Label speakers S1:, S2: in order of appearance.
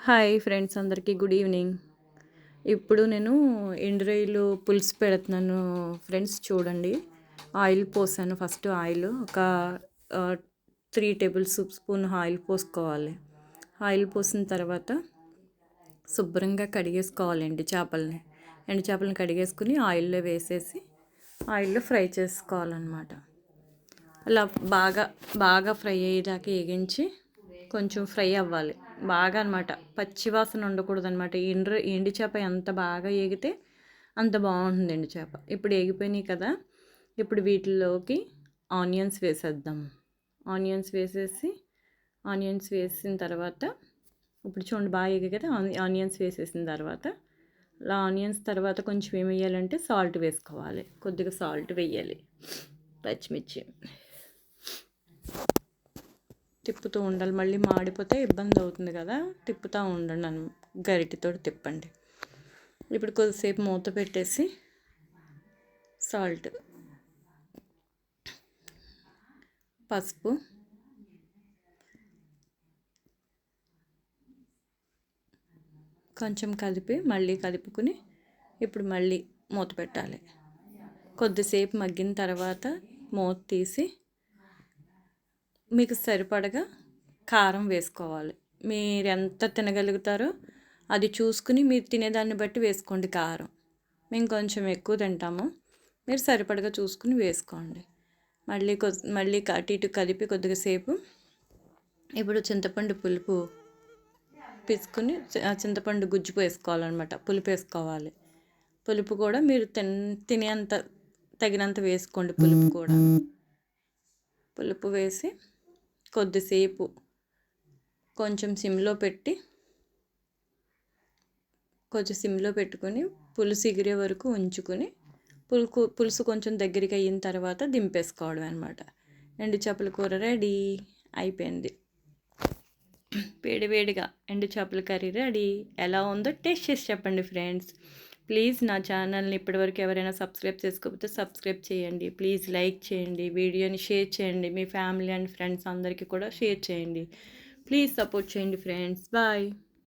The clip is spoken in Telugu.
S1: హాయ్ ఫ్రెండ్స్, అందరికీ గుడ్ ఈవినింగ్. ఇప్పుడు నేను ఎండు రొయ్యలు పులుసు పెడుతున్నాను ఫ్రెండ్స్. చూడండి, ఆయిల్ పోసాను. ఫస్ట్ ఆయిల్ ఒక 3 టేబుల్ స్పూన్ ఆయిల్ పోసుకోవాలి. ఆయిల్ పోసిన తర్వాత శుభ్రంగా కడిగేసుకోవాలి ఎండు చేపలని కడిగేసుకుని ఆయిల్లో వేసేసి ఆయిల్లో ఫ్రై చేసుకోవాలన్నమాట. అలా బాగా బాగా ఫ్రై అయ్యేదాకా వేగించి కొంచెం ఫ్రై అవ్వాలి బాగా అనమాట. పచ్చివాసన ఉండకూడదు అనమాట. ఎండు చేప ఎంత బాగా ఏగితే అంత బాగుంటుంది ఎండు చేప. ఇప్పుడు ఏగిపోయినాయి కదా, ఇప్పుడు వీటిల్లోకి ఆనియన్స్ వేసేద్దాం. ఆనియన్స్ వేసిన తర్వాత ఇప్పుడు చూడండి బాగా ఏగి కదా. ఆనియన్స్ వేసేసిన తర్వాత ఆనియన్స్ తర్వాత కొంచెం ఏం వేయాలంటే సాల్ట్ వేసుకోవాలి. కొద్దిగా సాల్ట్ వేయాలి. పచ్చిమిర్చి తిప్పుతూ ఉండాలి. మళ్ళీ మాడిపోతే ఇబ్బంది అవుతుంది కదా, తిప్పుతూ ఉండండి. గరిటెతో తిప్పండి. ఇప్పుడు కొద్దిసేపు మూత పెట్టేసి సాల్ట్, పసుపు, కొంచెం కలిపి మళ్ళీ కలుపుకుని ఇప్పుడు మళ్ళీ మూత పెట్టాలి. కొద్దిసేపు మగ్గిన తర్వాత మూత తీసి మీకు సరిపడగా కారం వేసుకోవాలి. మీరు ఎంత తినగలుగుతారో అది చూసుకుని మీరు తినేదాన్ని బట్టి వేసుకోండి కారం. మేము కొంచెం ఎక్కువ తింటాము, మీరు సరిపడగా చూసుకుని వేసుకోండి. మళ్ళీ అటు ఇటు కలిపి కొద్దిగా సేపు ఇప్పుడు చింతపండు పులుపు పిసుకుని చింతపండు గుజ్జు వేసుకోవాలన్నమాట. పులుపు వేసుకోవాలి. పులుపు కూడా మీరు తినేంత తగినంత వేసుకోండి. పులుపు వేసి కొద్దిసేపు కొంచెం సిమ్లో పెట్టుకొని పులుసు ఎగిరే వరకు ఉంచుకొని పులుసు కొంచెం దగ్గరికి అయిన తర్వాత దింపేసుకోవడం అనమాట. ఎండు చేపల కూర రెడీ అయిపోయింది. వేడివేడిగా ఎండు చేపల కర్రీ రెడీ. ఎలా ఉందో టేస్ట్ చేసి చెప్పండి ఫ్రెండ్స్. ప్లీజ్ నా ఛానల్ని ఇప్పటివరకు ఎవరైనా సబ్స్క్రైబ్ చేసుకోకపోతే సబ్స్క్రైబ్ చేయండి. ప్లీజ్ లైక్ చేయండి, వీడియోని షేర్ చేయండి, మీ ఫ్యామిలీ అండ్ ఫ్రెండ్స్ అందరికీ కూడా షేర్ చేయండి. ప్లీజ్ సపోర్ట్ చేయండి ఫ్రెండ్స్. బాయ్.